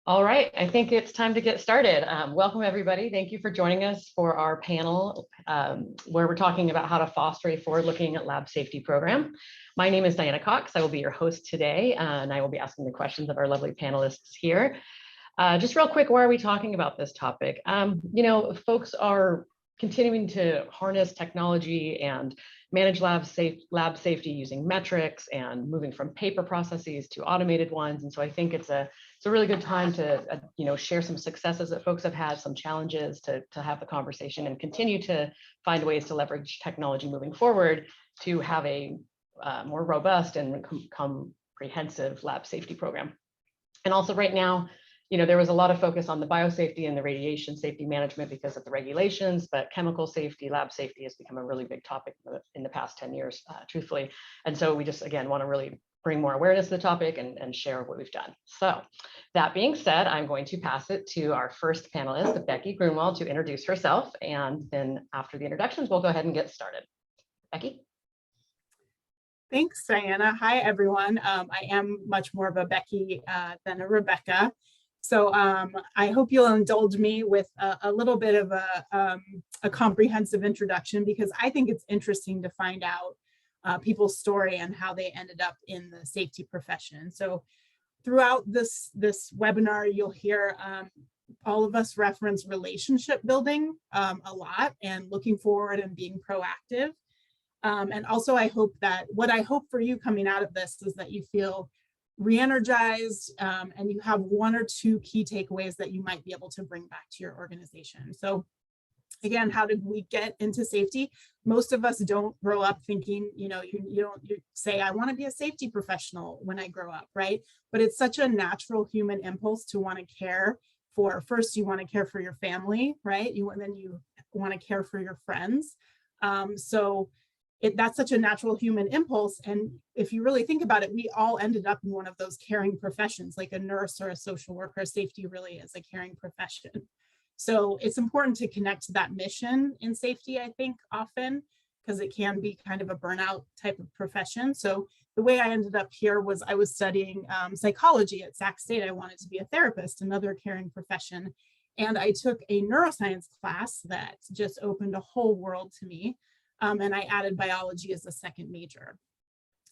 All right, I think it's time to get started. Welcome, everybody. Thank you for joining us for our panel where we're talking about how to foster a forward-looking lab safety program. My name is Diana Cox. I will be your host today, and I will be asking the questions of our lovely panelists here. Just real quick, why are we talking about this topic? Folks are continuing to harness technology and manage lab safety using metrics and moving from paper processes to automated ones. And so I think it's a really good time to share some successes that folks have had, some challenges to have the conversation and continue to find ways to leverage technology moving forward to have a more robust and comprehensive lab safety program. And also right now, there was a lot of focus on the biosafety and the radiation safety management because of the regulations, but chemical safety, lab safety has become a really big topic in the past 10 years, truthfully. And so we just, again, want to really bring more awareness to the topic and share what we've done. So that being said, I'm going to pass it to our first panelist, Becky Grunwald, to introduce herself. And then after the introductions, we'll go ahead and get started. Becky? Thanks, Diana. Hi, everyone. I am much more of a Becky than a Rebecca. So I hope you'll indulge me with a little bit of a comprehensive introduction, because I think it's interesting to find out people's story and how they ended up in the safety profession. So throughout this webinar, you'll hear all of us reference relationship building a lot and looking forward and being proactive. And also I hope that what I hope for you coming out of this is that you feel re-energized and you have one or two key takeaways that you might be able to bring back to your organization. So again, how did we get into safety? Most of us don't grow up thinking, you say, I want to be a safety professional when I grow up, right? But it's such a natural human impulse to want to care for, first you want to care for your family, right? And then you want to care for your friends. That's such a natural human impulse. And if you really think about it, we all ended up in one of those caring professions, like a nurse or a social worker. Safety really is a caring profession. So it's important to connect to that mission in safety, I think, often, because it can be kind of a burnout type of profession. So the way I ended up here was I was studying psychology at Sac State. I wanted to be a therapist, another caring profession. And I took a neuroscience class that just opened a whole world to me. And I added biology as a second major.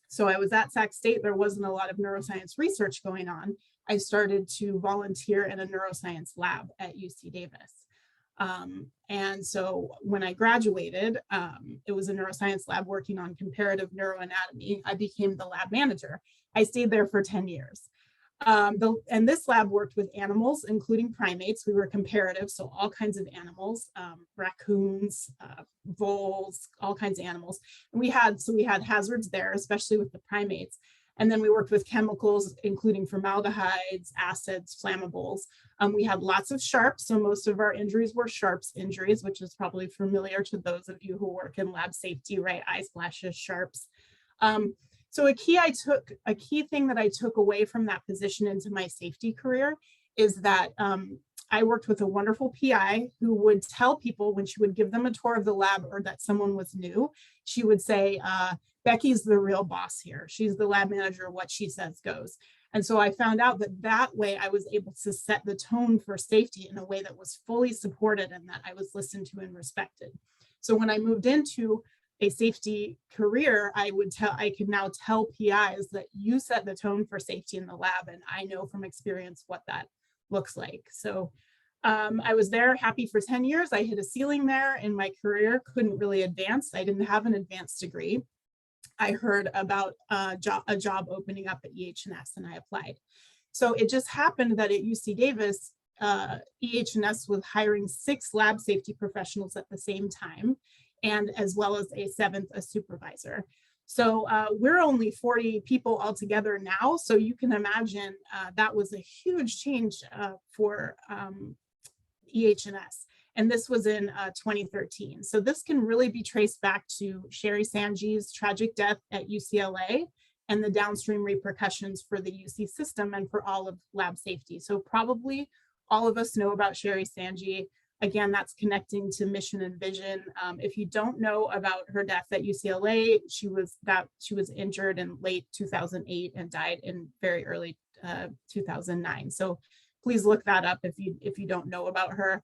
So I was at Sac State. There wasn't a lot of neuroscience research going on. I started to volunteer in a neuroscience lab at UC Davis. And so when I graduated, it was a neuroscience lab working on comparative neuroanatomy. I became the lab manager. I stayed there for 10 years. And this lab worked with animals, including primates. We were comparative, so all kinds of animals, raccoons, voles, all kinds of animals. And we had hazards there, especially with the primates. And then we worked with chemicals, including formaldehydes, acids, flammables. We had lots of sharps, so most of our injuries were sharps injuries, which is probably familiar to those of you who work in lab safety, right? Eye splashes, sharps. So a key thing that I took away from that position into my safety career is that I worked with a wonderful PI who would tell people when she would give them a tour of the lab or that someone was new, she would say, Becky's the real boss here. She's the lab manager. What she says goes. And so I found out that way I was able to set the tone for safety in a way that was fully supported and that I was listened to and respected. So when I moved into a safety career, I could now tell PIs that you set the tone for safety in the lab, and I know from experience what that looks like. So I was there happy for 10 years. I hit a ceiling there in my career, couldn't really advance. I didn't have an advanced degree. I heard about a job opening up at EH&S and I applied. So it just happened that at UC Davis, EH&S was hiring 6 lab safety professionals at the same time, and as well as a 7th, a supervisor. So we're only 40 people altogether now. So you can imagine that was a huge change for EH&S. And this was in 2013. So this can really be traced back to Sherry Sanji's tragic death at UCLA and the downstream repercussions for the UC system and for all of lab safety. So probably all of us know about Sherry Sanji. Again, that's connecting to mission and vision. If you don't know about her death at UCLA, she was injured in late 2008 and died in very early 2009. So please look that up if you don't know about her.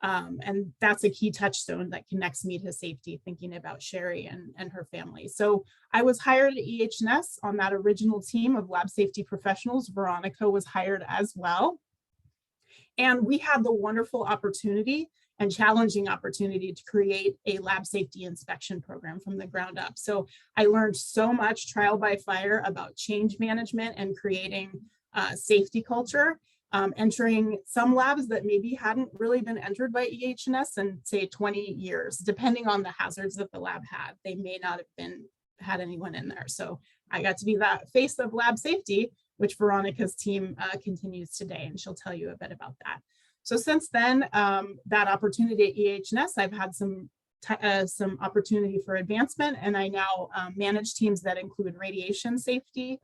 And that's a key touchstone that connects me to safety, thinking about Sherry and her family. So I was hired at EH&S on that original team of lab safety professionals. Veronica was hired as well. And we had the wonderful opportunity and challenging opportunity to create a lab safety inspection program from the ground up. So I learned so much trial by fire about change management and creating safety culture. Entering some labs that maybe hadn't really been entered by EH&S in say 20 years, depending on the hazards that the lab had. They may not have had anyone in there. So I got to be that face of lab safety, which Veronica's team continues today, and she'll tell you a bit about that. So since then, that opportunity at EH&S, I've had some opportunity for advancement, and I now manage teams that include radiation safety,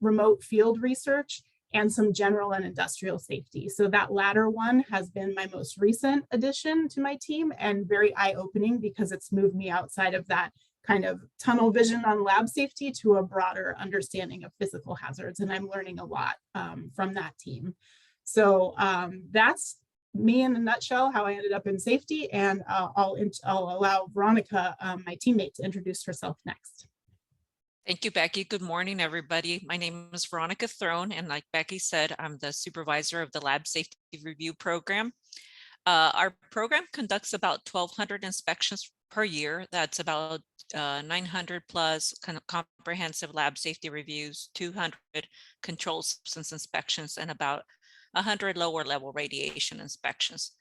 remote field research, and some general and industrial safety. So that latter one has been my most recent addition to my team, and very eye-opening because it's moved me outside of that kind of tunnel vision on lab safety to a broader understanding of physical hazards. And I'm learning a lot from that team. So that's me in a nutshell, how I ended up in safety. And I'll allow Veronica, my teammate, to introduce herself next. Thank you, Becky. Good morning, everybody. My name is Veronica Throne, and like Becky said, I'm the supervisor of the Lab Safety Review Program. Our program conducts about 1,200 inspections per year. That's about 900 plus kind of comprehensive lab safety reviews, 200 controlled substance inspections, and about 100 lower level radiation inspections.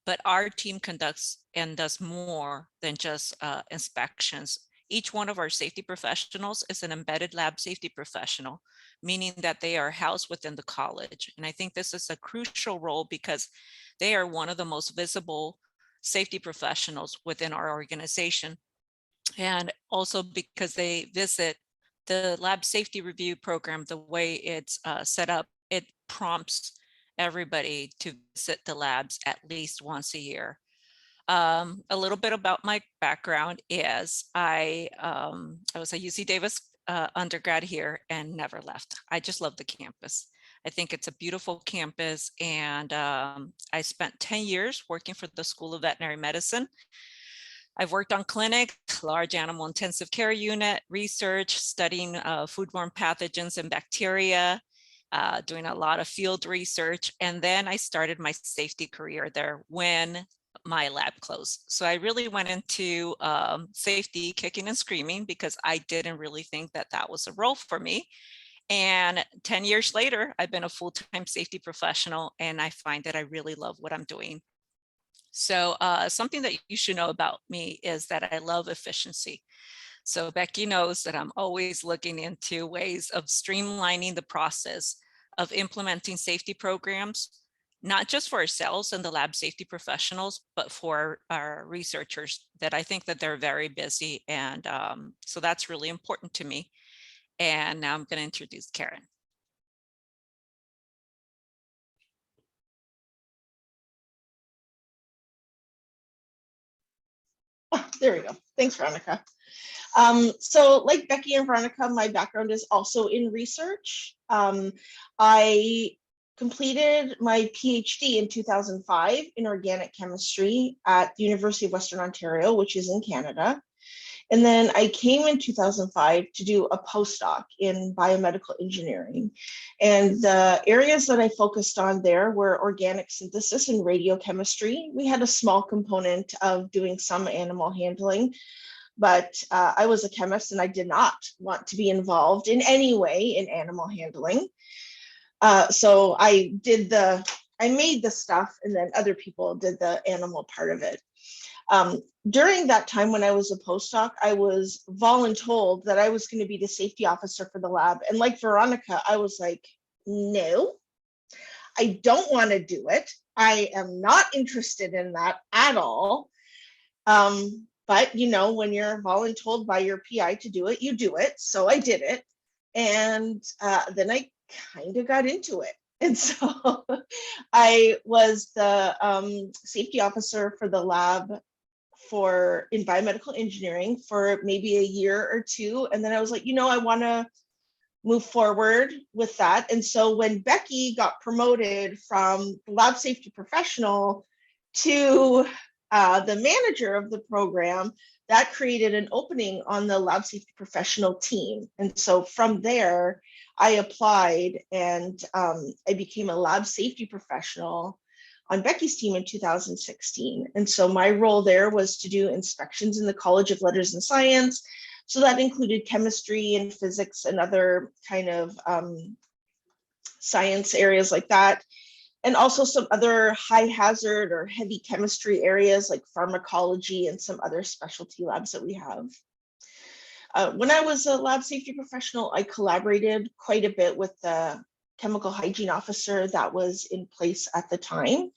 But our team conducts and does more than just inspections. Each one of our safety professionals is an embedded lab safety professional, meaning that they are housed within the college. And I think this is a crucial role because they are one of the most visible safety professionals within our organization. And also because they visit the lab safety review program, the way it's set up, it prompts everybody to visit the labs at least once a year. A little bit about my background is I was a UC Davis undergrad here and never left. I just love the campus. I think it's a beautiful campus, and I spent 10 years working for the School of Veterinary Medicine. I've worked on clinic, large animal intensive care unit, research, studying foodborne pathogens and bacteria, doing a lot of field research. And then I started my safety career there when my lab closed. So I really went into safety kicking and screaming because I didn't really think that that was a role for me. And 10 years later, I've been a full-time safety professional, and I find that I really love what I'm doing. So something that you should know about me is that I love efficiency. So Becky knows that I'm always looking into ways of streamlining the process of implementing safety programs, not just for ourselves and the lab safety professionals, but for our researchers that I think that they're very busy. And so that's really important to me. And now I'm going to introduce Karen. There we go. Thanks, Veronica. So like Becky and Veronica, my background is also in research. I completed my PhD in 2005 in organic chemistry at the University of Western Ontario, which is in Canada. And then I came in 2005 to do a postdoc in biomedical engineering. And the areas that I focused on there were organic synthesis and radiochemistry. We had a small component of doing some animal handling, but I was a chemist and I did not want to be involved in any way in animal handling. So I made the stuff, and then other people did the animal part of it. During that time when I was a postdoc, I was voluntold that I was going to be the safety officer for the lab. And like Veronica, I was like, no, I don't want to do it. I am not interested in that at all. But you know, when you're voluntold by your PI to do it, you do it. So I did it. And then I kind of got into it. And so I was the safety officer for the lab in biomedical engineering for maybe a year or two. And then I was like, you know, I want to move forward with that. And so when Becky got promoted from lab safety professional to the manager of the program, that created an opening on the lab safety professional team. And so from there, I applied and I became a lab safety professional on Becky's team in 2016. And so my role there was to do inspections in the College of Letters and Science. So that included chemistry and physics and other kind of science areas like that. And also some other high hazard or heavy chemistry areas like pharmacology and some other specialty labs that we have. When I was a lab safety professional, I collaborated quite a bit with the chemical hygiene officer that was in place at the time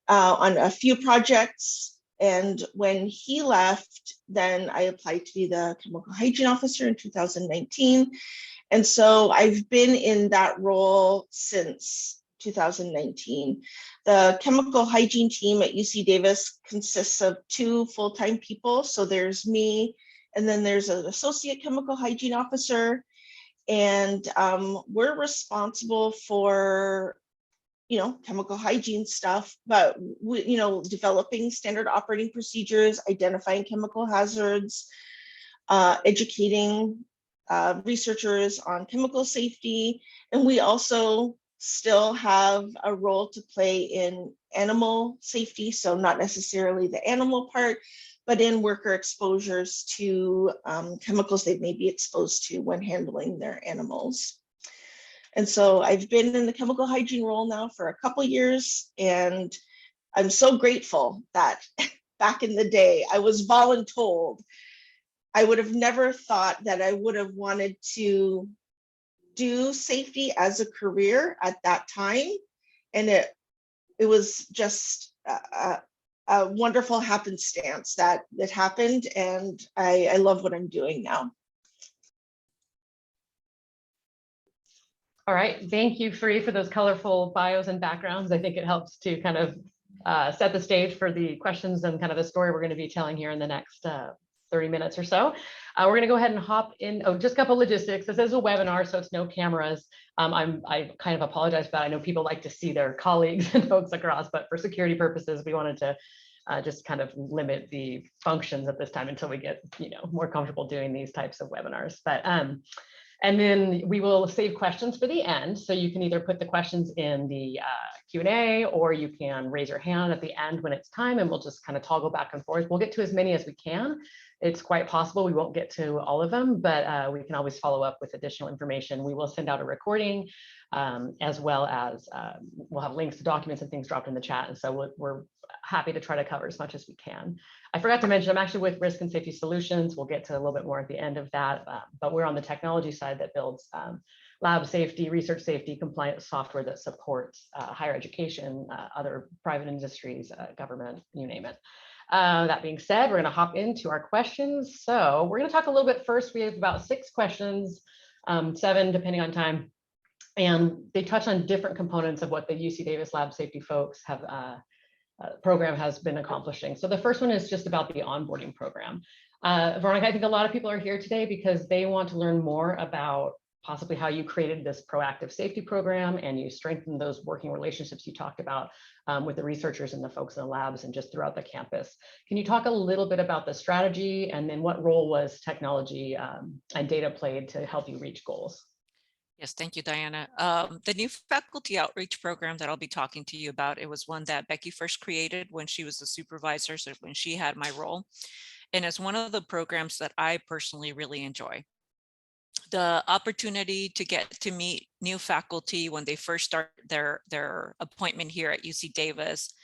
on a few projects. And when he left, then I applied to be the chemical hygiene officer in 2019. And so I've been in that role since 2019. The chemical hygiene team at UC Davis consists of 2 full-time people. So there's me, and then there's an associate chemical hygiene officer. And we're responsible for, chemical hygiene stuff, but developing standard operating procedures, identifying chemical hazards, educating researchers on chemical safety. And we also still have a role to play in animal safety. So not necessarily the animal part, but in worker exposures to chemicals they may be exposed to when handling their animals. And so I've been in the chemical hygiene role now for a couple of years, and I'm so grateful that back in the day, I was voluntold. I would have never thought that I would have wanted to do safety as a career at that time. And it was just a wonderful happenstance that it happened. And I love what I'm doing now. All right, thank you, Free, for those colorful bios and backgrounds. I think it helps to kind of set the stage for the questions and kind of the story we're going to be telling here in the next 30 minutes or so. We're going to go ahead and hop in. Oh, just a couple logistics. This is a webinar, so it's no cameras. I kind of apologize for that. I know people like to see their colleagues and folks across, but for security purposes, we wanted to just kind of limit the functions at this time until we get more comfortable doing these types of webinars. But and then we will save questions for the end. So you can either put the questions in the Q&A, or you can raise your hand at the end when it's time, and we'll just kind of toggle back and forth. We'll get to as many as we can. It's quite possible we won't get to all of them, but we can always follow up with additional information. We will send out a recording, as well as we'll have links to documents and things dropped in the chat. And so we're happy to try to cover as much as we can. I forgot to mention, I'm actually with Risk and Safety Solutions. We'll get to a little bit more at the end of that, but we're on the technology side that builds lab safety, research safety, compliance software that supports higher education, other private industries, government, you name it. That being said, we're going to hop into our questions. So we're going to talk a little bit first. We have about 6 questions, 7 depending on time, and they touch on different components of what the UC Davis lab safety folks have program has been accomplishing. So the first one is just about the onboarding program. Veronica, I think a lot of people are here today because they want to learn more about possibly how you created this proactive safety program and you strengthened those working relationships you talked about with the researchers and the folks in the labs and just throughout the campus. Can you talk a little bit about the strategy, and then what role was technology and data played to help you reach goals? Yes, thank you, Diana. The new faculty outreach program that I'll be talking to you about, it was one that Becky first created when she was the supervisor, so when she had my role. And it's one of the programs that I personally really enjoy. The opportunity to get to meet new faculty when they first start their appointment here at UC Davis,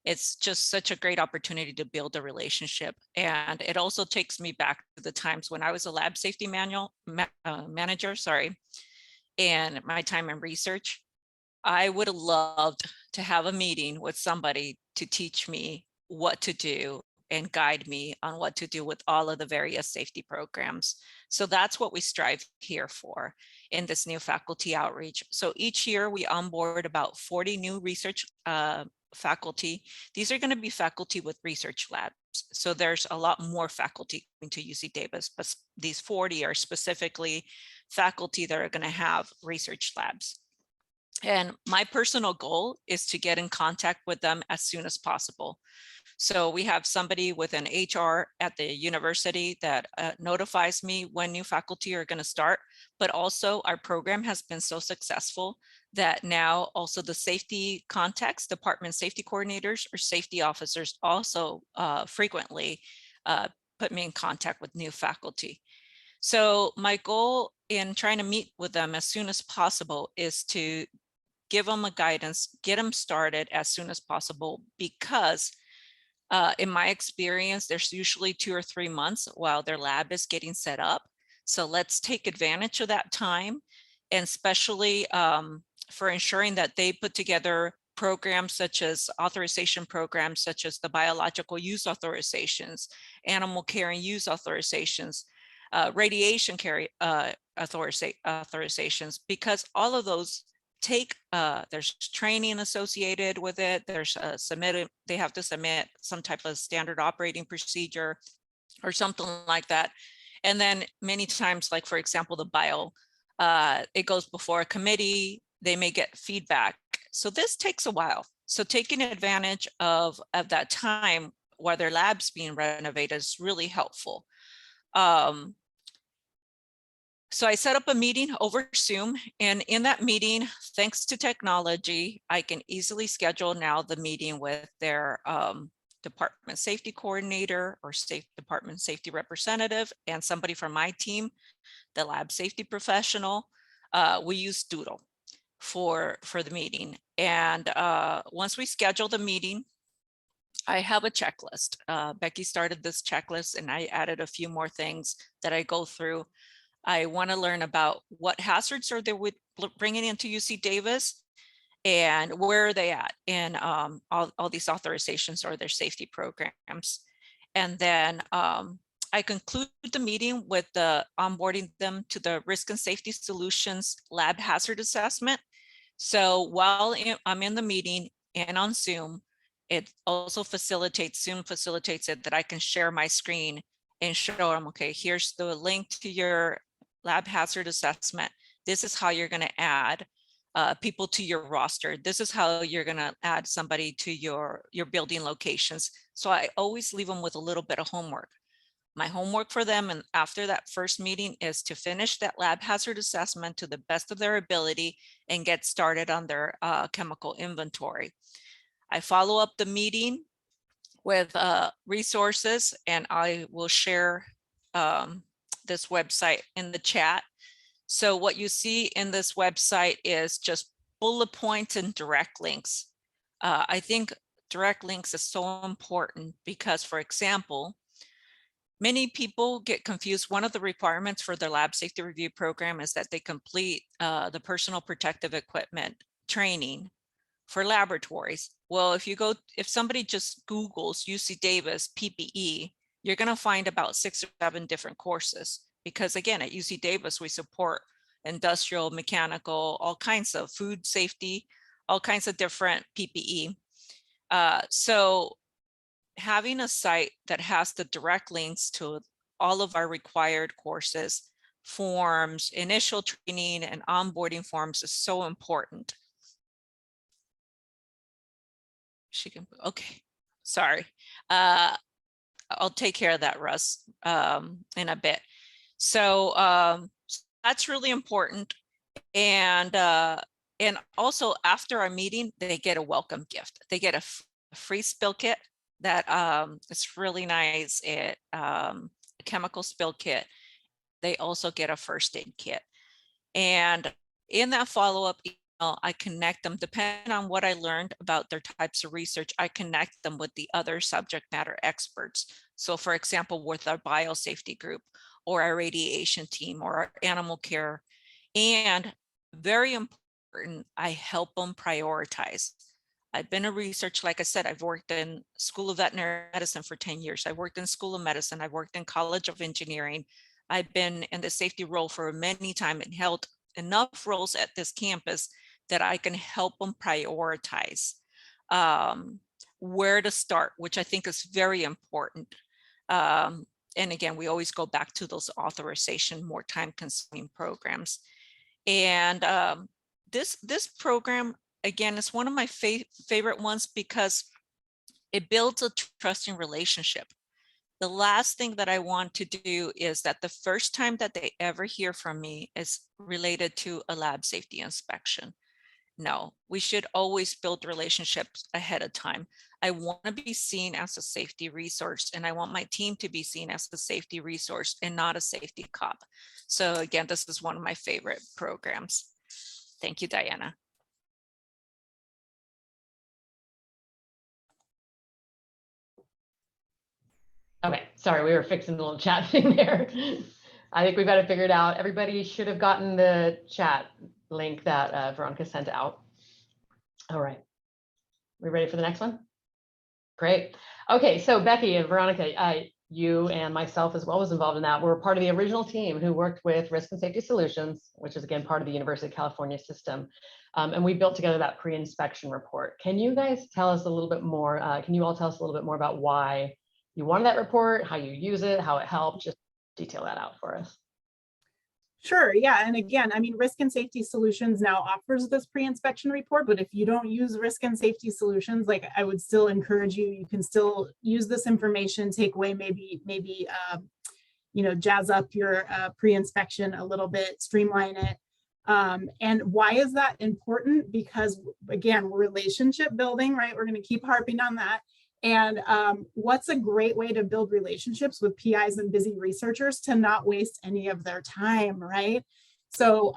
it's just such a great opportunity to build a relationship. And it also takes me back to the times when I was a lab safety manager, and my time in research. I would have loved to have a meeting with somebody to teach me what to do and guide me on what to do with all of the various safety programs. So that's what we strive here for in this new faculty outreach. So each year we onboard about 40 new research faculty. These are going to be faculty with research labs. So there's a lot more faculty coming to UC Davis, but these 40 are specifically faculty that are going to have research labs. And my personal goal is to get in contact with them as soon as possible. So we have somebody with an HR at the university that notifies me when new faculty are going to start, but also our program has been so successful that now also the safety contacts, department safety coordinators or safety officers also frequently put me in contact with new faculty. So my goal in trying to meet with them as soon as possible is to give them a guidance, get them started as soon as possible, because in my experience, there's usually 2 or 3 months while their lab is getting set up. So let's take advantage of that time, and especially for ensuring that they put together programs such as authorization programs, such as the biological use authorizations, animal care and use authorizations, radiation care authorizations, because all of those take there's training associated with it. There's they have to submit some type of standard operating procedure or something like that. And then many times, like for example, the bio, it goes before a committee, they may get feedback. So this takes a while. So taking advantage of that time while their lab's being renovated is really helpful. So I set up a meeting over Zoom, and in that meeting, thanks to technology, I can easily schedule now the meeting with their department safety coordinator or department safety representative and somebody from my team, the lab safety professional. We use Doodle for the meeting. And once we schedule the meeting, I have a checklist. Becky started this checklist and I added a few more things that I go through. I want to learn about what hazards are they bringing into UC Davis and where are they at in all these authorizations or their safety programs. And then I conclude the meeting with onboarding them to the Risk and Safety Solutions Lab Hazard Assessment. So while I'm in the meeting and on Zoom, it also facilitates it that I can share my screen and show them, okay, here's the link to your lab hazard assessment. This is how you're going to add people to your roster. This is how you're going to add somebody to your building locations. So I always leave them with a little bit of homework. My homework for them and after that first meeting is to finish that lab hazard assessment to the best of their ability and get started on their chemical inventory. I follow up the meeting with resources, and I will share this website in the chat. So what you see in this website is just bullet points and direct links. I think direct links is so important because, for example, many people get confused. One of the requirements for their lab safety review program is that they complete the personal protective equipment training for laboratories. Well, if somebody just Googles UC Davis PPE, you're going to find about 6 or 7 different courses, because again, at UC Davis, we support industrial, mechanical, all kinds of food safety, all kinds of different PPE. So having a site that has the direct links to all of our required courses, forms, initial training, and onboarding forms is so important. She can, okay, sorry. I'll take care of that, Russ, in a bit. So that's really important. And also after our meeting, they get a welcome gift. They get a free spill kit that it's really nice. It a chemical spill kit. They also get a first aid kit. And in that follow-up email, I connect them, depending on what I learned about their types of research, I connect them with the other subject matter experts. So for example, with our biosafety group or our radiation team or our animal care. And very important, I help them prioritize. I've been a researcher, like I said, I've worked in School of Veterinary Medicine for 10 years. I worked in School of Medicine. I worked in College of Engineering. I've been in the safety role for many times and held enough roles at this campus that I can help them prioritize where to start, which I think is very important. And again, we always go back to those authorization, more time-consuming programs. And this program, again, is one of my favorite ones because it builds a trusting relationship. The last thing that I want to do is that the first time that they ever hear from me is related to a lab safety inspection. No, we should always build relationships ahead of time. I want to be seen as a safety resource, and I want my team to be seen as a safety resource and not a safety cop. So again, this is one of my favorite programs. Thank you, Diana. Okay, sorry, we were fixing the little chat thing there. I think we've got to figure it out. Everybody should have gotten the chat link that Veronica sent out. All right, we ready for the next one? Great. Okay, so Becky and Veronica, you and myself as well was involved in that. We're part of the original team who worked with Risk and Safety Solutions, which is again part of the University of California system. And we built together that pre-inspection report. Can you guys tell us a little bit more? Can you all tell us a little bit more about why you wanted that report, how you use it, how it helped? Just detail that out for us. Sure, yeah, and again, I mean, Risk and Safety Solutions now offers this pre-inspection report, but if you don't use Risk and Safety Solutions, like I would still encourage you, you can still use this information, take away maybe jazz up your pre-inspection a little bit, streamline it. And why is that important? Because again, relationship building, right? We're going to keep harping on that. And what's a great way to build relationships with PIs and busy researchers to not waste any of their time, right? So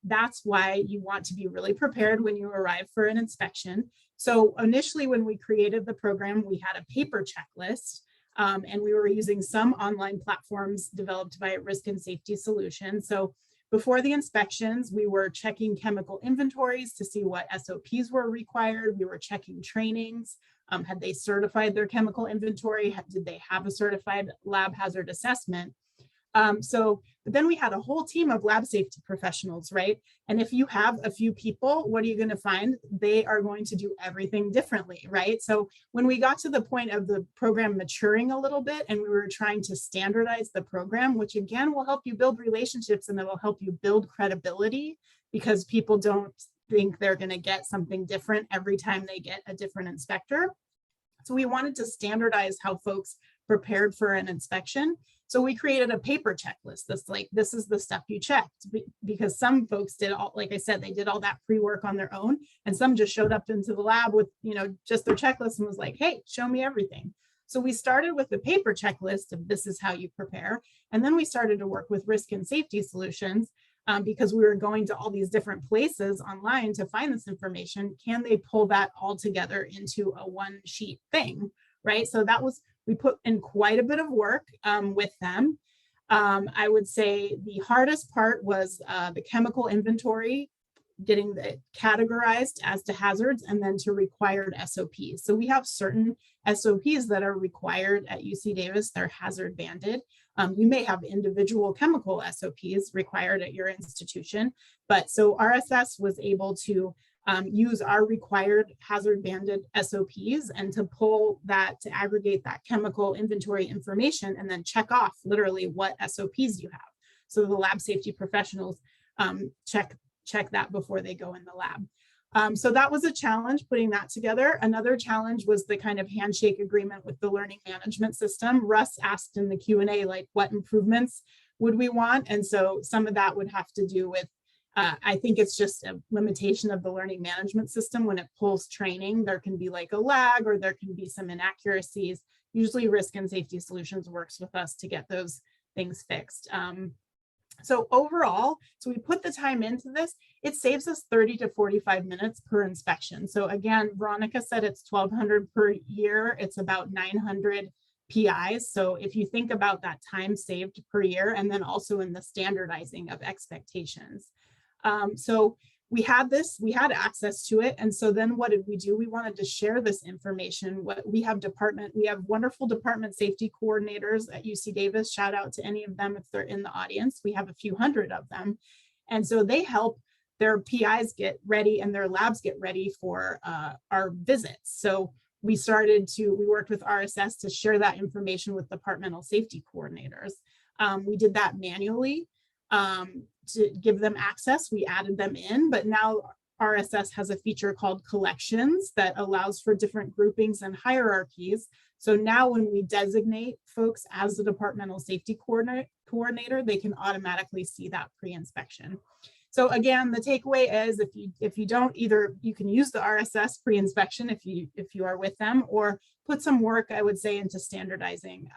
that's why you want to be really prepared when you arrive for an inspection. So initially, when we created the program, we had a paper checklist, and we were using some online platforms developed by Risk and Safety Solutions. So before the inspections, we were checking chemical inventories to see what SOPs were required. We were checking trainings. Had they certified their chemical inventory? Did they have a certified lab hazard assessment? But then we had a whole team of lab safety professionals, right? And if you have a few people, what are you going to find? They are going to do everything differently, right? So when we got to the point of the program maturing a little bit and we were trying to standardize the program, which again will help you build relationships and it will help you build credibility because people don't think they're going to get something different every time they get a different inspector. So we wanted to standardize how folks prepared for an inspection. So we created a paper checklist that's like, this is the stuff you checked, because some folks did all, like I said, they did all that pre-work on their own, and some just showed up into the lab with, just their checklist and was like, hey, show me everything. So we started with the paper checklist of this is how you prepare. And then we started to work with Risk and Safety Solutions because we were going to all these different places online to find this information. Can they pull that all together into a one sheet thing, right? So that was, we put in quite a bit of work with them. I would say the hardest part was the chemical inventory, getting it categorized as to hazards and then to required SOPs. So we have certain SOPs that are required at UC Davis, they're hazard banded. You may have individual chemical SOPs required at your institution, but so RSS was able to use our required hazard banded SOPs and to pull that, to aggregate that chemical inventory information and then check off literally what SOPs you have. So the lab safety professionals check that before they go in the lab. So that was a challenge putting that together. Another challenge was the kind of handshake agreement with the learning management system. Russ asked in the Q&A, like, what improvements would we want? And so some of that would have to do with, I think it's just a limitation of the learning management system. When it pulls training, there can be like a lag or there can be some inaccuracies. Usually Risk and Safety Solutions works with us to get those things fixed. So overall, so we put the time into this, it saves us 30 to 45 minutes per inspection. So again, Veronica said it's 1,200 per year. It's about 900 PIs. So if you think about that time saved per year, and then also in the standardizing of expectations. So we had access to it. And so then what did we do? We wanted to share this information. We have wonderful department safety coordinators at UC Davis. Shout out to any of them if they're in the audience. We have a few hundred of them. And so they help their PIs get ready and their labs get ready for our visits. So we worked with RSS to share that information with departmental safety coordinators. We did that manually to give them access. We added them in, but now RSS has a feature called collections that allows for different groupings and hierarchies. So now when we designate folks as the departmental safety coordinator, they can automatically see that pre-inspection. So again, the takeaway is if you don't, either you can use the RSS pre-inspection if you are with them, or put some work, I would say, into standardizing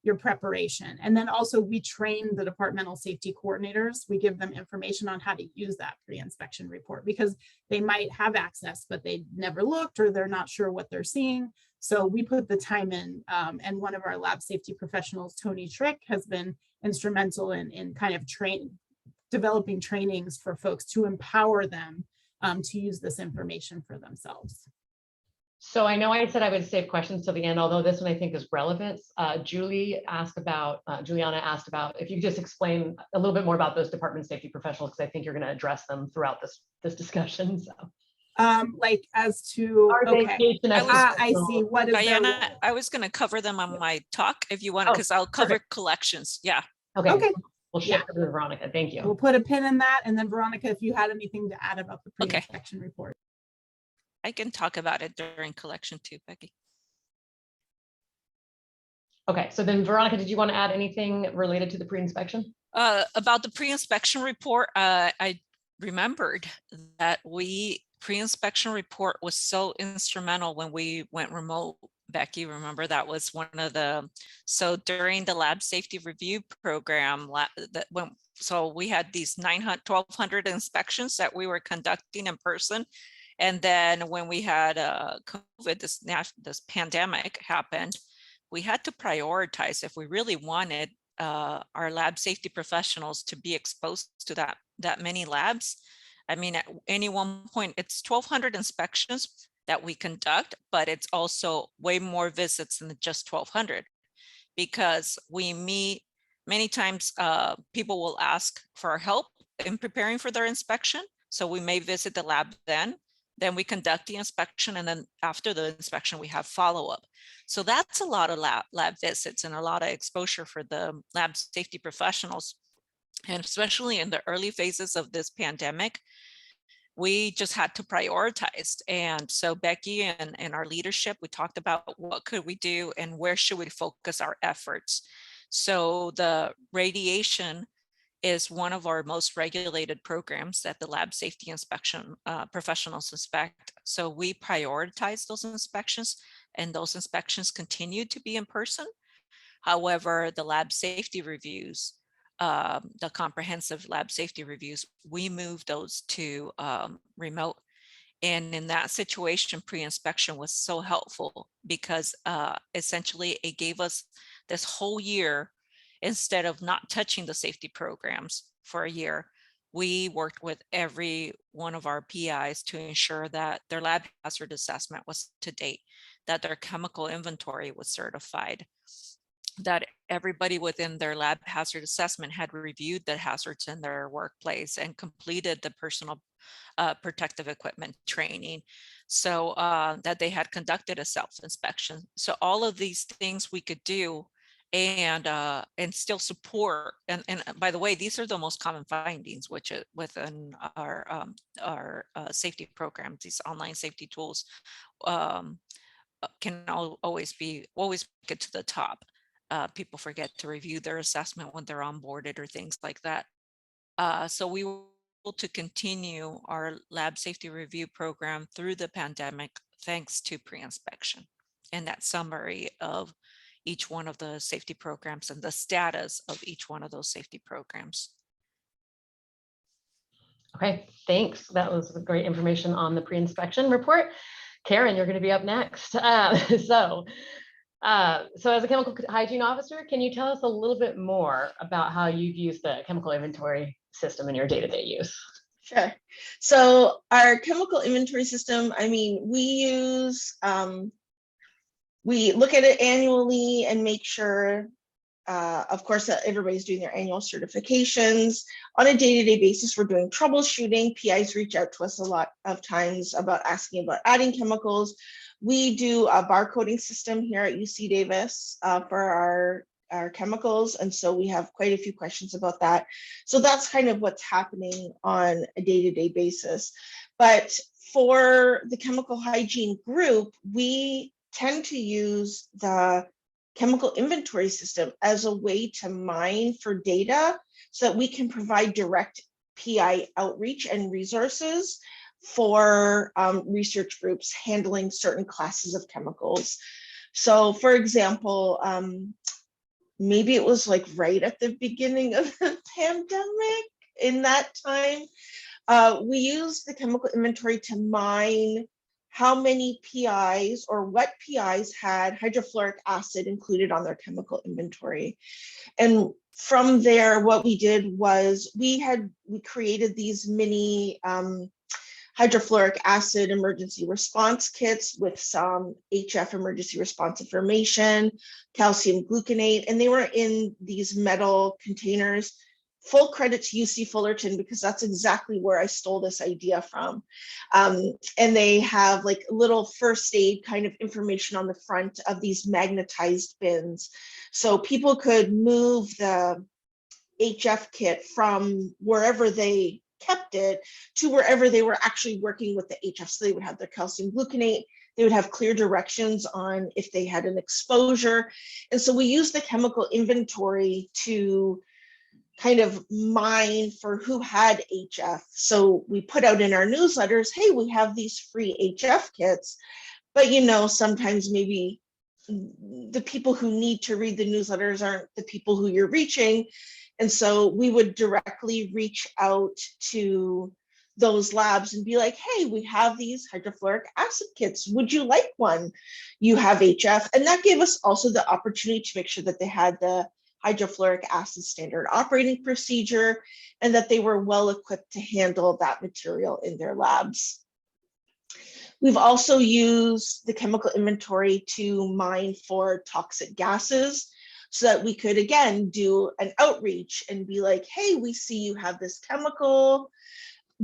your preparation. And then also we train the departmental safety coordinators. We give them information on how to use that pre-inspection report, because they might have access, but they never looked, or they're not sure what they're seeing. So we put the time in, and one of our lab safety professionals, Tony Trick, has been instrumental in kind of developing trainings for folks to empower them to use this information for themselves. So I know I said I would save questions till the end, although this one I think is relevant. Juliana asked about if you could just explain a little bit more about those department safety professionals, because I think you're going to address them throughout this discussion. So, like as to I see. What is Diana? I was going to cover them on my talk if you want, because I'll cover perfect. collections. Yeah. Okay. We'll shift over to Veronica. Thank you. We'll put a pin in that, and then Veronica, if you had anything to add about the pre-inspection report. I can talk about it during collection too, Becky. Okay, so then Veronica, did you want to add anything related to the pre-inspection? About the pre-inspection report, I remembered that pre-inspection report was so instrumental when we went remote. Becky, remember that was one of so during the lab safety review program, so we had these 1,200 inspections that we were conducting in person. And then when we had COVID, this pandemic happened, we had to prioritize if we really wanted our lab safety professionals to be exposed to that many labs. I mean, at any one point, it's 1,200 inspections that we conduct, but it's also way more visits than just 1,200, because we meet many times. People will ask for our help in preparing for their inspection. So we may visit the lab then we conduct the inspection, and then after the inspection, we have follow-up. So that's a lot of lab visits and a lot of exposure for the lab safety professionals. And especially in the early phases of this pandemic, we just had to prioritize. And so Becky and our leadership, we talked about what could we do and where should we focus our efforts. So the radiation is one of our most regulated programs that the lab safety inspection professionals inspect. So we prioritize those inspections, and those inspections continue to be in person. However, the lab safety reviews, the comprehensive lab safety reviews, we moved those to remote. And in that situation, pre-inspection was so helpful, because essentially it gave us this whole year. Instead of not touching the safety programs for a year, we worked with every one of our PIs to ensure that their lab hazard assessment was to date, that their chemical inventory was certified, that everybody within their lab hazard assessment had reviewed the hazards in their workplace and completed the personal protective equipment training, so that they had conducted a self-inspection. So all of these things we could do and still support. And by the way, these are the most common findings, which within our safety programs. These online safety tools can always get to the top. People forget to review their assessment when they're onboarded or things like that. So we were able to continue our lab safety review program through the pandemic, thanks to pre-inspection and that summary of each one of the safety programs and the status of each one of those safety programs. Okay, thanks. That was great information on the pre-inspection report. Karen, you're going to be up next. So as a chemical hygiene officer, can you tell us a little bit more about how you've used the chemical inventory system in your day-to-day use? Sure. So our chemical inventory system, I mean, we use, we look at it annually and make sure of course, everybody's doing their annual certifications. On a day-to-day basis, we're doing troubleshooting. PIs reach out to us a lot of times about asking about adding chemicals. We do a barcoding system here at UC Davis for our chemicals. And so we have quite a few questions about that. So that's kind of what's happening on a day-to-day basis. But for the chemical hygiene group, we tend to use the chemical inventory system as a way to mine for data so that we can provide direct PI outreach and resources for research groups handling certain classes of chemicals. So for example, maybe it was like right at the beginning of the pandemic. In that time, we used the chemical inventory to mine how many PIs or what PIs had hydrofluoric acid included on their chemical inventory. And from there, what we did was we created these mini hydrofluoric acid emergency response kits with some HF emergency response information, calcium gluconate, and they were in these metal containers. Full credit to UC Fullerton, because that's exactly where I stole this idea from. And they have like little first aid kind of information on the front of these magnetized bins. So people could move the HF kit from wherever they kept it to wherever they were actually working with the HF. So they would have their calcium gluconate, they would have clear directions on if they had an exposure. And so we use the chemical inventory to kind of mine for who had HF. So we put out in our newsletters, hey, we have these free HF kits, but you know, sometimes maybe the people who need to read the newsletters aren't the people who you're reaching. And so we would directly reach out to those labs and be like, hey, we have these hydrofluoric acid kits. Would you like one? You have HF. And that gave us also the opportunity to make sure that they had the hydrofluoric acid standard operating procedure and that they were well equipped to handle that material in their labs. We've also used the chemical inventory to mine for toxic gases so that we could, again, do an outreach and be like, hey, we see you have this chemical.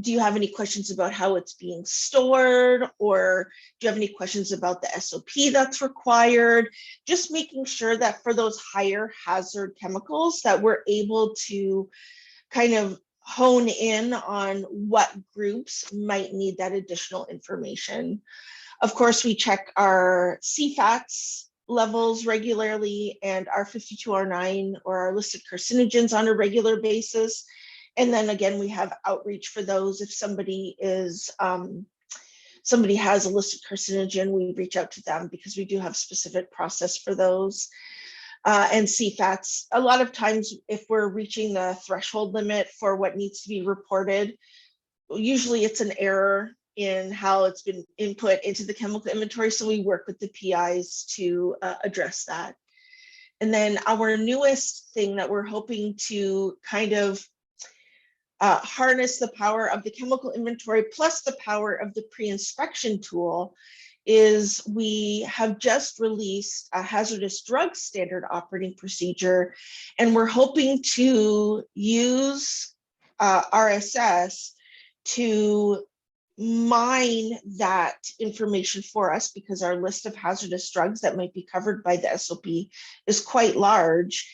Do you have any questions about how it's being stored? Or do you have any questions about the SOP that's required? Just making sure that for those higher hazard chemicals that we're able to kind of hone in on what groups might need that additional information. Of course, we check our CFATs levels regularly and our 52R9 or our listed carcinogens on a regular basis. And then again, we have outreach for those. If somebody has a listed carcinogen, we reach out to them because we do have specific process for those. And CFATs, a lot of times if we're reaching the threshold limit for what needs to be reported, usually it's an error in how it's been input into the chemical inventory. So we work with the PIs to address that. And then our newest thing that we're hoping to kind of harness the power of the chemical inventory plus the power of the pre-inspection tool is we have just released a hazardous drug standard operating procedure, and we're hoping to use RSS to mine that information for us because our list of hazardous drugs that might be covered by the SOP is quite large.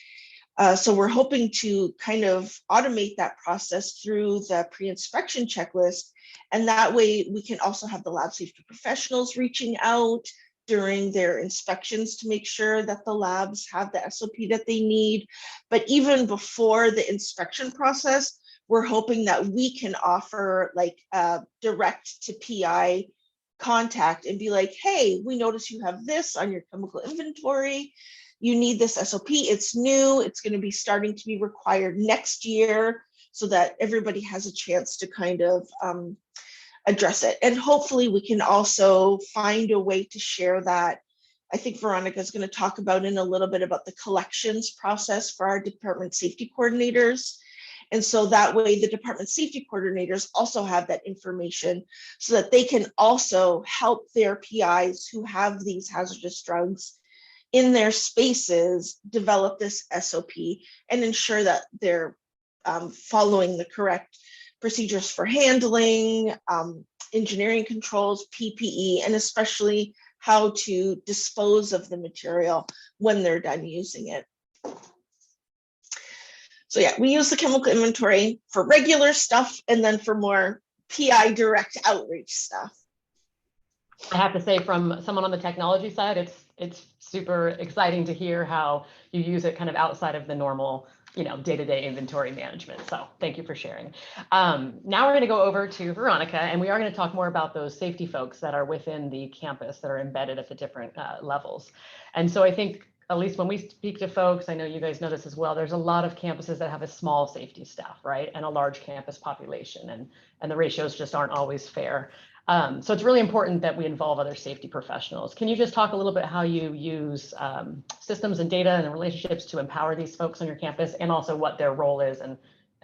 So we're hoping to kind of automate that process through the pre-inspection checklist. And that way we can also have the lab safety professionals reaching out during their inspections to make sure that the labs have the SOP that they need. But even before the inspection process, we're hoping that we can offer like direct to PI contact and be like, hey, we notice you have this on your chemical inventory. You need this SOP, it's new, it's going to be starting to be required next year so that everybody has a chance to kind of address it. And hopefully we can also find a way to share that. I think Veronica is going to talk about in a little bit about the collections process for our department safety coordinators. And so that way the department safety coordinators also have that information so that they can also help their PIs who have these hazardous drugs in their spaces develop this SOP and ensure that they're following the correct procedures for handling, engineering controls, PPE, and especially how to dispose of the material when they're done using it. So yeah, we use the chemical inventory for regular stuff and then for more PI direct outreach stuff. I have to say, from someone on the technology side, it's super exciting to hear how you use it kind of outside of the normal, day-to-day inventory management. So thank you for sharing. Now we're going to go over to Veronica, and we are going to talk more about those safety folks that are within the campus that are embedded at the different levels. And so I think, at least when we speak to folks, I know you guys know this as well, there's a lot of campuses that have a small safety staff, right? And a large campus population, and the ratios just aren't always fair. So it's really important that we involve other safety professionals. Can you just talk a little bit how you use systems and data and relationships to empower these folks on your campus, and also what their role is and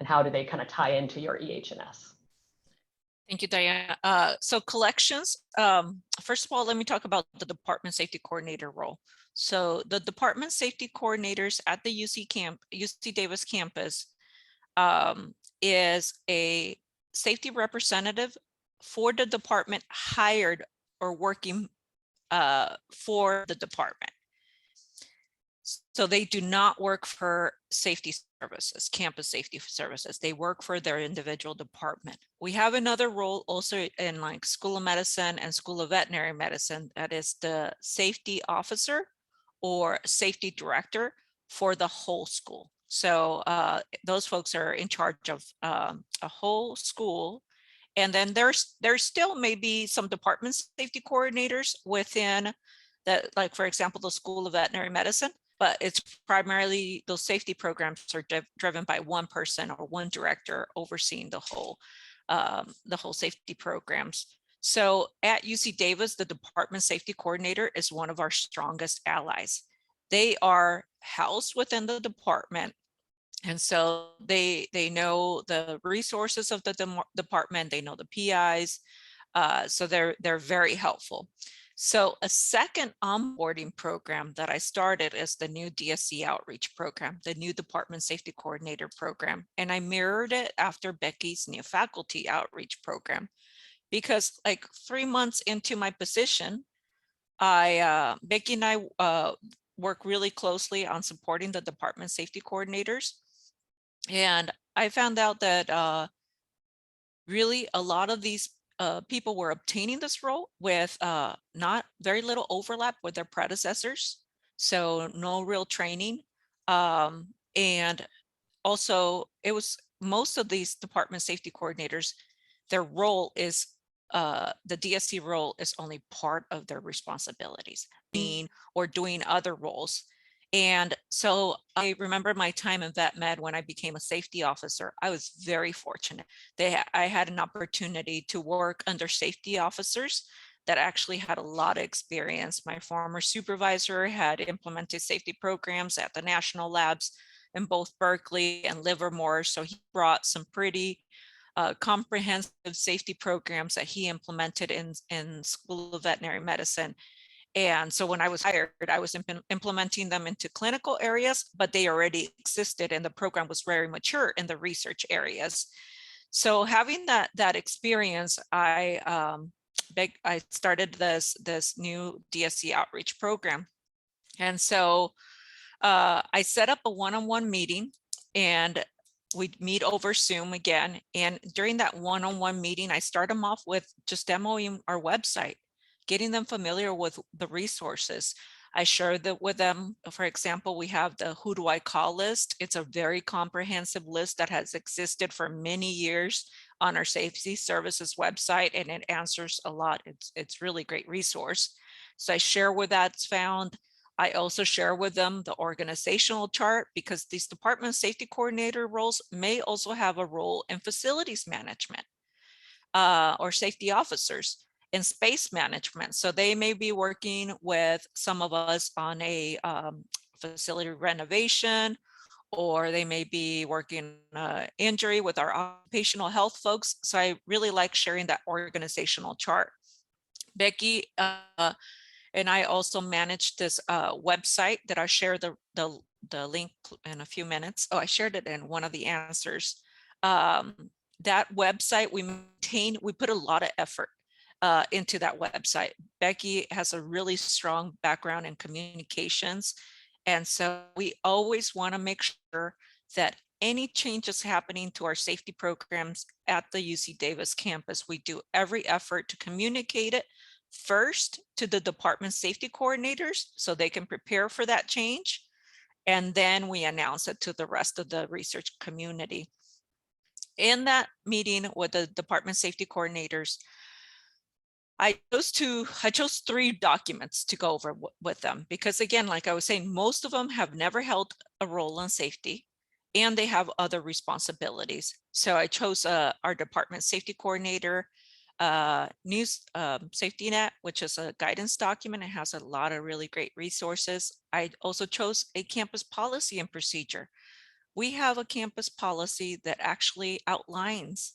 how do they kind of tie into your EH&S? Thank you, Diana. So collections, first of all, let me talk about the department safety coordinator role. So the department safety coordinators at the UC Davis campus is a safety representative for the department hired or working for the department. So they do not work for safety services, campus safety services. They work for their individual department. We have another role also in like School of Medicine and School of Veterinary Medicine, that is the safety officer or safety director for the whole school. So those folks are in charge of a whole school. And then there's still maybe some department safety coordinators within that, like for example, the School of Veterinary Medicine, but it's primarily those safety programs are driven by one person or one director overseeing the whole safety programs. So at UC Davis, the department safety coordinator is one of our strongest allies. They are housed within the department. And so they know the resources of the department, they know the PIs, so they're very helpful. So a second onboarding program that I started is the new DSC outreach program, the new department safety coordinator program. And I mirrored it after Becky's new faculty outreach program, because like 3 months into my position, Becky and I work really closely on supporting the department safety coordinators. And I found out that really a lot of these people were obtaining this role with not very little overlap with their predecessors. So no real training. And also it was most of these department safety coordinators, their role is the DSC role is only part of their responsibilities, being or doing other roles. And so I remember my time in Vet Med when I became a safety officer. I was very fortunate. I had an opportunity to work under safety officers that actually had a lot of experience. My former supervisor had implemented safety programs at the national labs in both Berkeley and Livermore. So he brought some pretty comprehensive safety programs that he implemented in School of Veterinary Medicine. And so when I was hired, I was implementing them into clinical areas, but they already existed and the program was very mature in the research areas. So having that experience, I started this new DSC outreach program. And so I set up a one-on-one meeting, and we'd meet over Zoom again. And during that one-on-one meeting, I start them off with just demoing our website, getting them familiar with the resources. I share that with them. For example, we have the Who Do I Call list. It's a very comprehensive list that has existed for many years on our safety services website, and it answers a lot. It's really great resource. So I share where that's found. I also share with them the organizational chart, because these department safety coordinator roles may also have a role in facilities management or safety officers in space management. So they may be working with some of us on a facility renovation, or they may be working injury with our occupational health folks. So I really like sharing that organizational chart. Becky And I also manage this website that I'll share the link in a few minutes. Oh, I shared it in one of the answers. That website we put a lot of effort into that website. Becky has a really strong background in communications. And so we always want to make sure that any changes happening to our safety programs at the UC Davis campus, we do every effort to communicate it first to the department safety coordinators so they can prepare for that change. And then we announce it to the rest of the research community. In that meeting with the department safety coordinators, I chose 3 documents to go over with them, because again, like I was saying, most of them have never held a role in safety and they have other responsibilities. So I chose our department safety coordinator news safety net, which is a guidance document. It has a lot of really great resources. I also chose a campus policy and procedure. We have a campus policy that actually outlines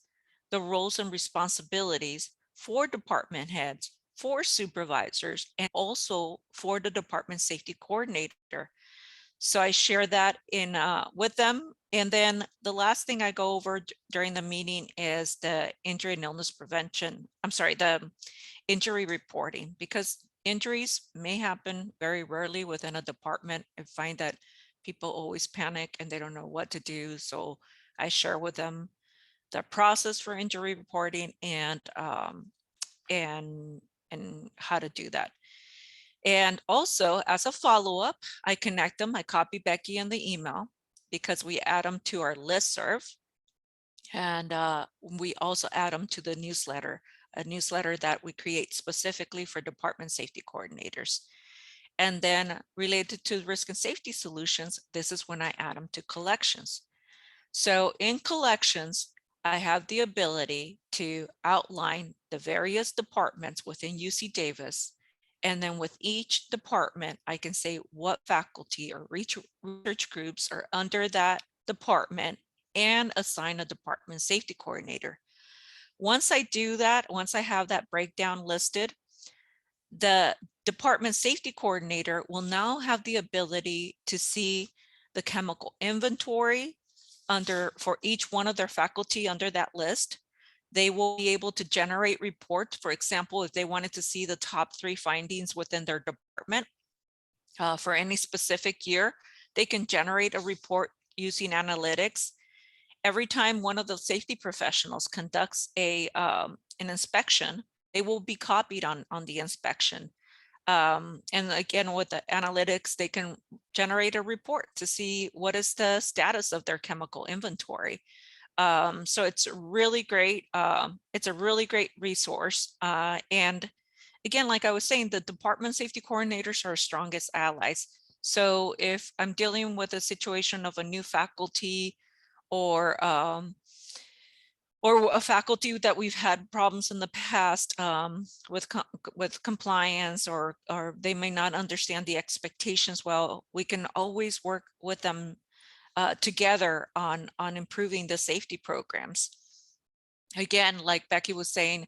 the roles and responsibilities for department heads, for supervisors, and also for the department safety coordinator. So I share that in with them. And then the last thing I go over during the meeting is the injury and illness prevention. I'm sorry, the injury reporting, because injuries may happen very rarely within a department. I find that people always panic and they don't know what to do. So I share with them the process for injury reporting and how to do that. And also, as a follow-up, I connect them. I copy Becky in the email because we add them to our listserv. And we also add them to the newsletter, a newsletter that we create specifically for department safety coordinators. And then related to risk and safety solutions, this is when I add them to collections. So in collections, I have the ability to outline the various departments within UC Davis. And then with each department, I can say what faculty or research groups are under that department and assign a department safety coordinator. Once I do that, once I have that breakdown listed, the department safety coordinator will now have the ability to see the chemical inventory for each one of their faculty under that list. They will be able to generate reports. For example, if they wanted to see the top 3 findings within their department for any specific year, they can generate a report using analytics. Every time one of the safety professionals conducts an inspection, they will be copied on the inspection. And again, with the analytics, they can generate a report to see what is the status of their chemical inventory. So it's really great. It's a really great resource. And again, like I was saying, the department safety coordinators are our strongest allies. So if I'm dealing with a situation of a new faculty or a faculty that we've had problems in the past with compliance, or they may not understand the expectations well, we can always work with them together on improving the safety programs. Again, like Becky was saying,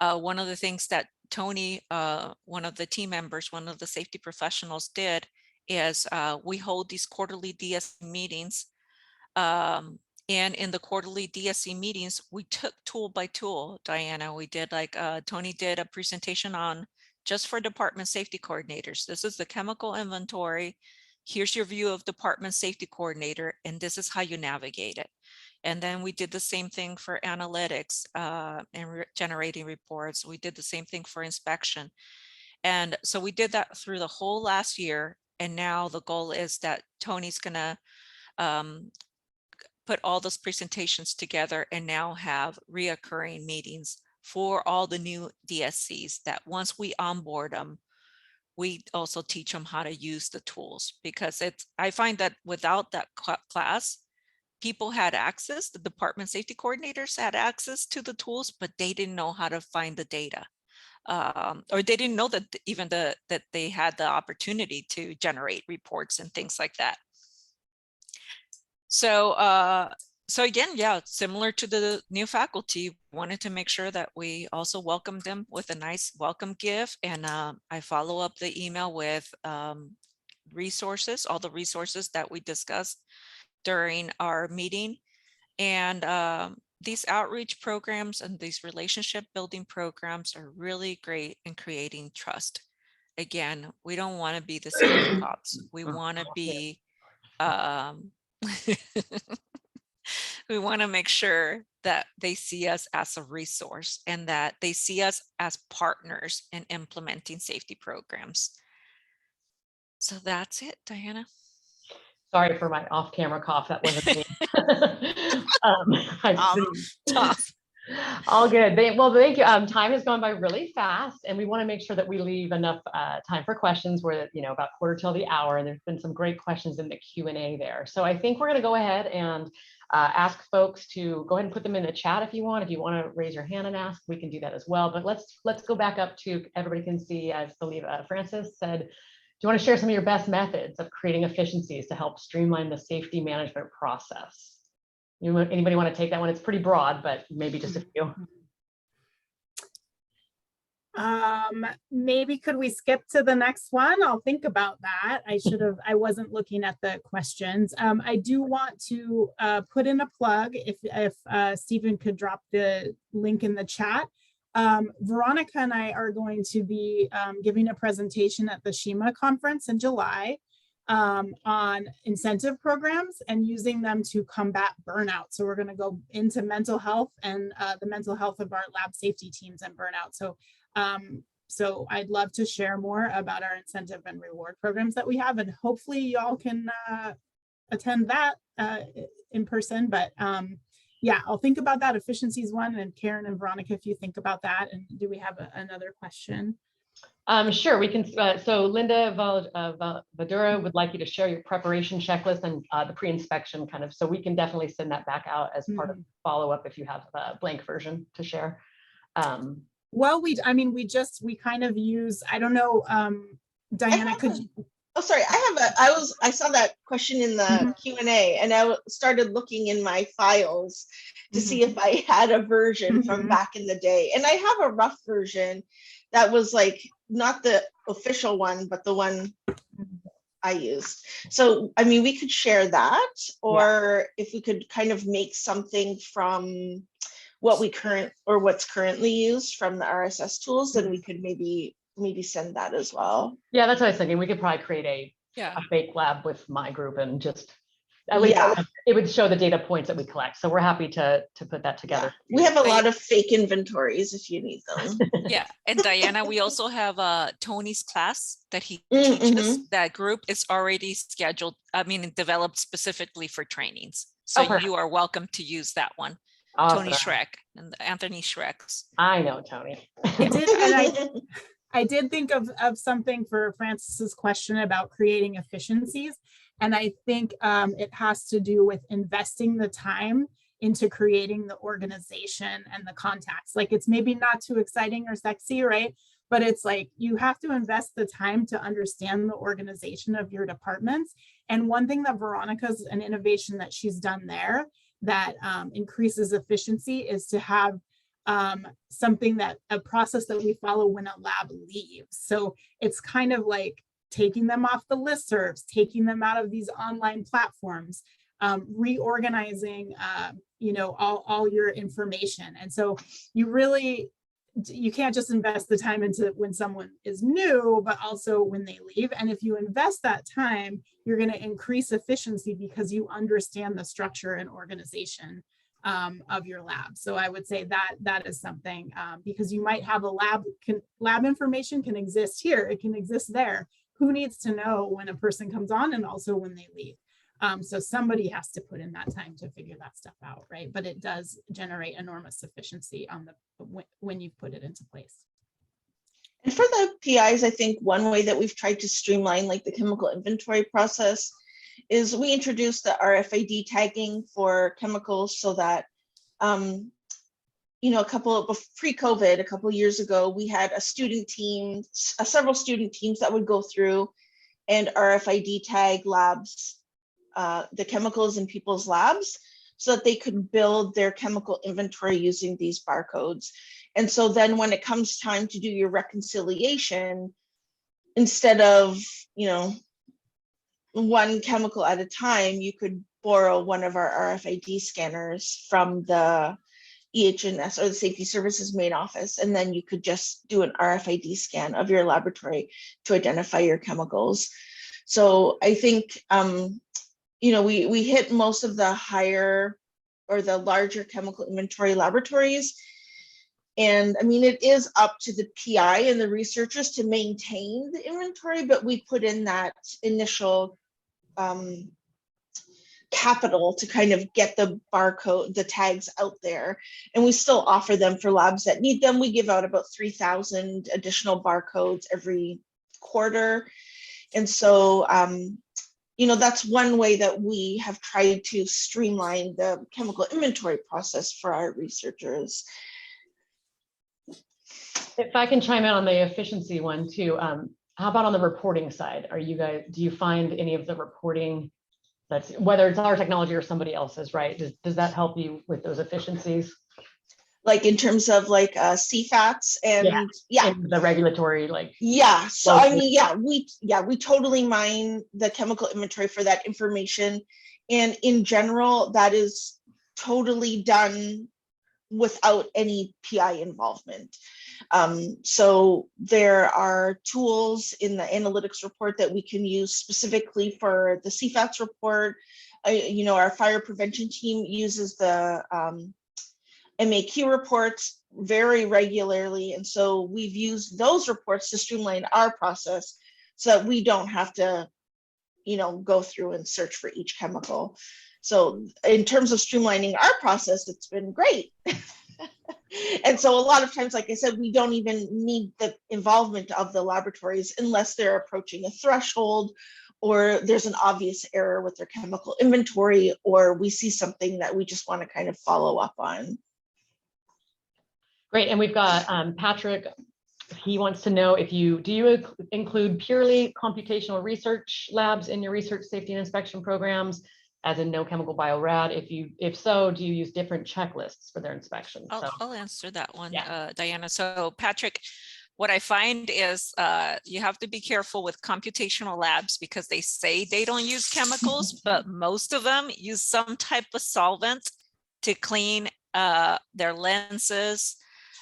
one of the things that Tony, one of the team members, one of the safety professionals did is we hold these quarterly DSC meetings. And in the quarterly DSC meetings, we took tool by tool, Diana. We did Tony did a presentation on just for department safety coordinators. This is the chemical inventory. Here's your view of department safety coordinator, and this is how you navigate it. And then we did the same thing for analytics and generating reports. We did the same thing for inspection. And so we did that through the whole last year. And now the goal is that Tony's gonna put all those presentations together and now have reoccurring meetings for all the new DSCs, that once we onboard them, we also teach them how to use the tools, because I find that without that class, people had access, the department safety coordinators had access to the tools, but they didn't know how to find the data. Or they didn't know that that they had the opportunity to generate reports and things like that. So So again, yeah, similar to the new faculty, wanted to make sure that we also welcomed them with a nice welcome gift. And I follow up the email with resources, all the resources that we discussed during our meeting. And these outreach programs and these relationship building programs are really great in creating trust. Again, we don't want to be the safety cops. We want to be we want to make sure that they see us as a resource and that they see us as partners in implementing safety programs. So that's it, Diana. Sorry for my off-camera cough. That wasn't me. Tough. All good. Well, thank you. Time has gone by really fast, and we want to make sure that we leave enough time for questions. We're about quarter till the hour, and there's been some great questions in the Q&A there. So I think we're going to go ahead and ask folks to go ahead and put them in the chat if you want. If you want to raise your hand and ask, we can do that as well. But let's go back up to everybody can see, as I believe Francis said. Do you want to share some of your best methods of creating efficiencies to help streamline the safety management process? Anybody want to take that one? It's pretty broad, but maybe just a few. Maybe could we skip to the next one? I'll think about that. I wasn't looking at the questions. I do want to put in a plug if Stephen could drop the link in the chat. Veronica and I are going to be giving a presentation at the SHIMA conference in July on incentive programs and using them to combat burnout. So we're going to go into mental health and the mental health of our lab safety teams and burnout. So I'd love to share more about our incentive and reward programs that we have, and hopefully y'all can attend that in person. But yeah, I'll think about that efficiencies one, and Karen and Veronica, if you think about that. And do we have another question? Sure, we can. So Linda Vadura would like you to share your preparation checklist and the pre-inspection kind of, so we can definitely send that back out as part of follow-up if you have a blank version to share. Well, we kind of use, I don't know, Diana, could you? Oh, sorry, I saw that question in the Q&A, and I started looking in my files to see if I had a version from back in the day. And I have a rough version that was like not the official one, but the one I used. So, I mean, we could share that, or if we could kind of make something from what's currently used from the RSS tools, then we could maybe send that as well. Yeah, that's what I was thinking. We could probably create a fake lab with my group and just at least it would show the data points that we collect. So we're happy to put that together. Yeah. We have a lot of fake inventories if you need them. Yeah, and Diana, we also have Tony's class that he teaches. That group is already scheduled, developed specifically for trainings. So you are welcome to use that one. Awesome. Tony Schreck and Anthony Schrecks. I know Tony. I did think of something for Francis's question about creating efficiencies. And I think it has to do with investing the time into creating the organization and the contacts. Like, it's maybe not too exciting or sexy, right? But it's like, you have to invest the time to understand the organization of your departments. And one thing that Veronica's an innovation that she's done there that increases efficiency is to have a process that we follow when a lab leaves. So it's kind of like taking them off the listservs, taking them out of these online platforms, reorganizing, all your information. And so you can't just invest the time into when someone is new, but also when they leave. And if you invest that time, you're going to increase efficiency because you understand the structure and organization of your lab. So I would say that is something, because you might have a lab information can exist here, it can exist there. Who needs to know when a person comes on and also when they leave? So somebody has to put in that time to figure that stuff out, right? But it does generate enormous efficiency when you put it into place. And for the PIs, I think one way that we've tried to streamline like the chemical inventory process is we introduced the RFID tagging for chemicals so that, pre-COVID, a couple of years ago, we had several student teams that would go through and RFID tag labs, the chemicals in people's labs. so that they could build their chemical inventory using these barcodes. And so then when it comes time to do your reconciliation, instead of, one chemical at a time, you could borrow one of our RFID scanners from the EH&S or the Safety Services main office, and then you could just do an RFID scan of your laboratory to identify your chemicals. So I think, we hit most of the higher or the larger chemical inventory laboratories. And I mean, it is up to the PI and the researchers to maintain the inventory, but we put in that initial capital to kind of get the barcode, the tags out there. And we still offer them for labs that need them. We give out about 3,000 additional barcodes every quarter. And so, that's one way that we have tried to streamline the chemical inventory process for our researchers. If I can chime in on the efficiency one too, how about on the reporting side? Do you find any of the reporting that's, whether it's our technology or somebody else's, right? Does that help you with those efficiencies? Like in terms of like CFATs and And the regulatory, like. Yeah. So I mean, we totally mine the chemical inventory for that information. And in general, that is totally done without any PI involvement. So there are tools in the analytics report that we can use specifically for the CFATs report. Our fire prevention team uses the MAQ reports very regularly. And so we've used those reports to streamline our process so that we don't have to, go through and search for each chemical. So in terms of streamlining our process, it's been great. And so a lot of times, like I said, we don't even need the involvement of the laboratories unless they're approaching a threshold or there's an obvious error with their chemical inventory, or we see something that we just want to kind of follow up on. Great. And we've got Patrick. He wants to know if do you include purely computational research labs in your research safety and inspection programs, as in no chemical biorad? If so, do you use different checklists for their inspections? I'll answer that one, Yeah. Diana. So Patrick, what I find is you have to be careful with computational labs because they say they don't use chemicals, but most of them use some type of solvent to clean their lenses.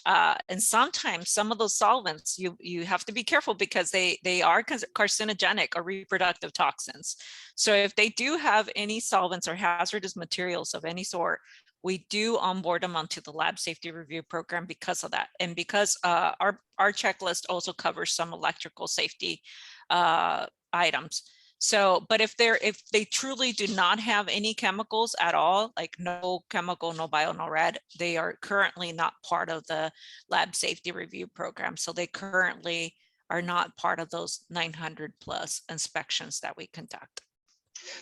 And sometimes some of those solvents, you have to be careful because they are carcinogenic or reproductive toxins. So if they do have any solvents or hazardous materials of any sort, we do onboard them onto the lab safety review program because of that. And because our checklist also covers some electrical safety items. So, but if they truly do not have any chemicals at all, like no chemical, no bio, no rad, they are currently not part of the lab safety review program. So they currently are not part of those 900 plus inspections that we conduct.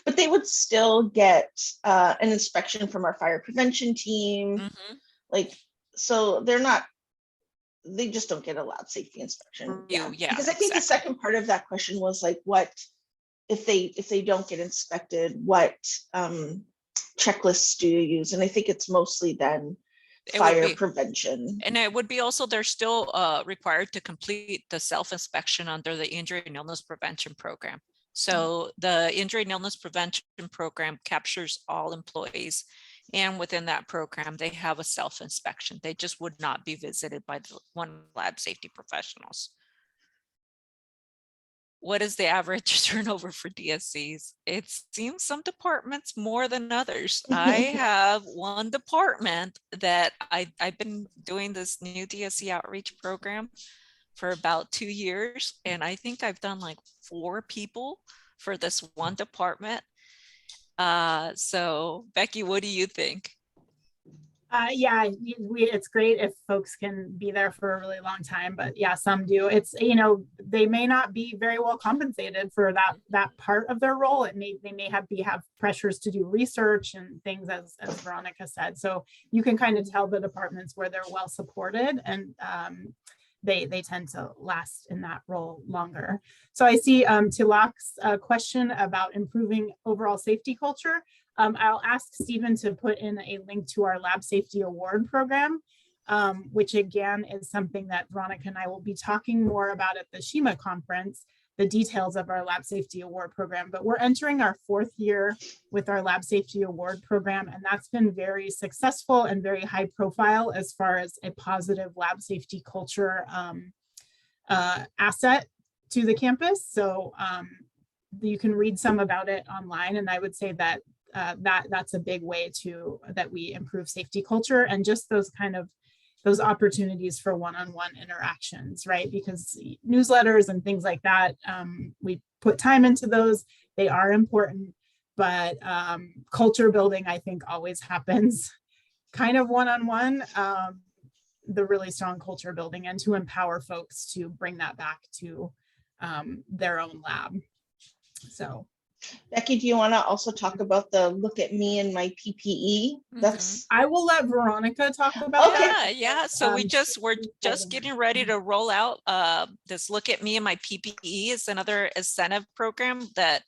But they would still get an inspection from our fire prevention team. Mm-hmm. So they just don't get a lab safety inspection. Yeah, because I think the second part of that question was like, what if they don't get inspected, what checklists do you use? And I think it's mostly then fire prevention. And it would be also, they're still required to complete the self-inspection under the injury and illness prevention program. So the injury and illness prevention program captures all employees. And within that program, they have a self-inspection. They just would not be visited by one lab safety professionals. What is the average turnover for DSCs? It seems some departments more than others. I have one department that I've been doing this new DSC outreach program for about 2 years. And I think I've done like 4 people for this one department. So Becky, what do you think? Yeah, it's great if folks can be there for a really long time, but yeah, some do. It's, they may not be very well compensated for that part of their role. They may have pressures to do research and things, as Veronica said. So you can kind of tell the departments where they're well supported, and they tend to last in that role longer. So I see Tilak's question about improving overall safety culture. I'll ask Stephen to put in a link to our Lab Safety Award program, which again is something that Veronica and I will be talking more about at the SHIMA conference, the details of our Lab Safety Award program. But we're entering our 4th year with our Lab Safety Award program, and that's been very successful and very high profile as far as a positive lab safety culture asset to the campus. So you can read some about it online, and I would say that that's a big way that we improve safety culture, and just those opportunities for one-on-one interactions, right? Because newsletters and things like that, we put time into those. They are important, but culture building, I think, always happens kind of one-on-one. The really strong culture building, and to empower folks to bring that back to their own lab. So, Becky, do you want to also talk about the look at me and my PPE? That's I will let Veronica talk about Okay. that. Yeah. So we're just getting ready to roll out this Look at Me and My PPE is another incentive program that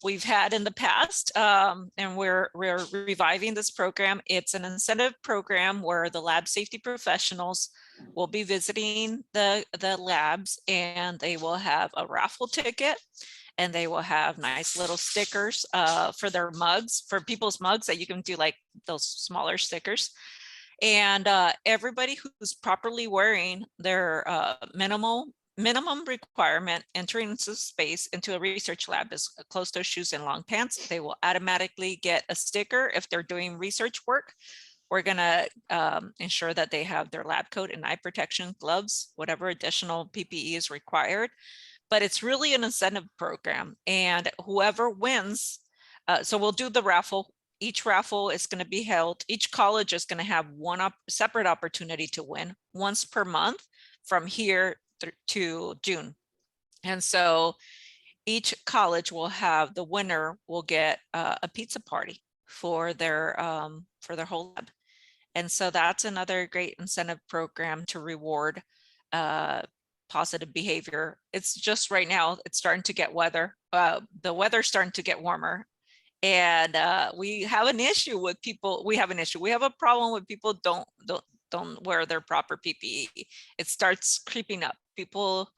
we've had in the past, and we're reviving this program. It's an incentive program where the lab safety professionals will be visiting the labs, and they will have a raffle ticket, and they will have nice little stickers for their mugs, for people's mugs, that you can do like those smaller stickers. And everybody who's properly wearing their minimum requirement entering into space into a research lab is closed-toe shoes and long pants. They will automatically get a sticker if they're doing research work. We're going to ensure that they have their lab coat and eye protection, gloves, whatever additional PPE is required. But it's really an incentive program, and whoever wins, so we'll do the raffle. Each raffle is going to be held. Each college is going to have one separate opportunity to win once per month from here to June. And so each college will have, the winner will get a pizza party for their whole lab. And so that's another great incentive program to reward positive behavior. It's just right now, it's starting to get weather. The weather's starting to get warmer. And we have an issue with people. We have a problem with people don't wear their proper PPE. It starts creeping up. People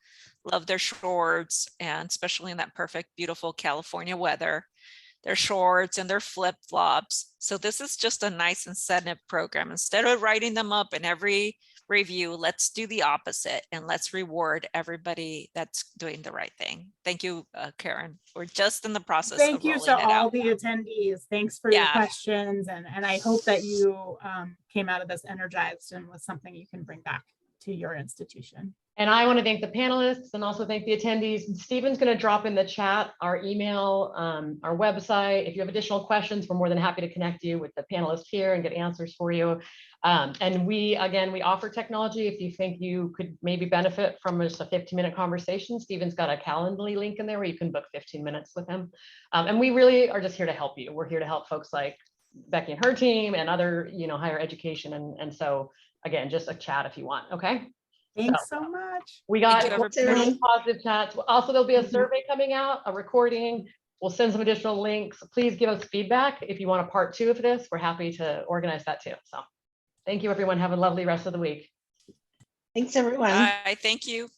love their shorts, and especially in that perfect, beautiful California weather, their shorts and their flip-flops. So this is just a nice incentive program. Instead of writing them up in every review, let's do the opposite, and let's reward everybody that's doing the right thing. Thank you, Karen. We're just in the process Thank of you rolling to it all out. the attendees. Thanks for your Yeah. questions, and I hope that you came out of this energized and was something you can bring back to your institution. And I want to thank the panelists and also thank the attendees. Stephen's going to drop in the chat our email, our website. If you have additional questions, we're more than happy to connect you with the panelists here and get answers for you. And we offer technology. If you think you could maybe benefit from just a 15-minute conversation, Stephen's got a Calendly link in there where you can book 15 minutes with him. And we really are just here to help you. We're here to help folks like Becky and her team and other, higher education. And so again, just a chat if you want. Okay. Thanks so much. We got Thank you, everybody. positive chats. Also, there'll be a survey coming out, a recording. We'll send some additional links. Please give us feedback. If you want a part 2 of this, we're happy to organize that too. So thank you, everyone. Have a lovely rest of the week. Thanks, everyone. Bye. Thank you.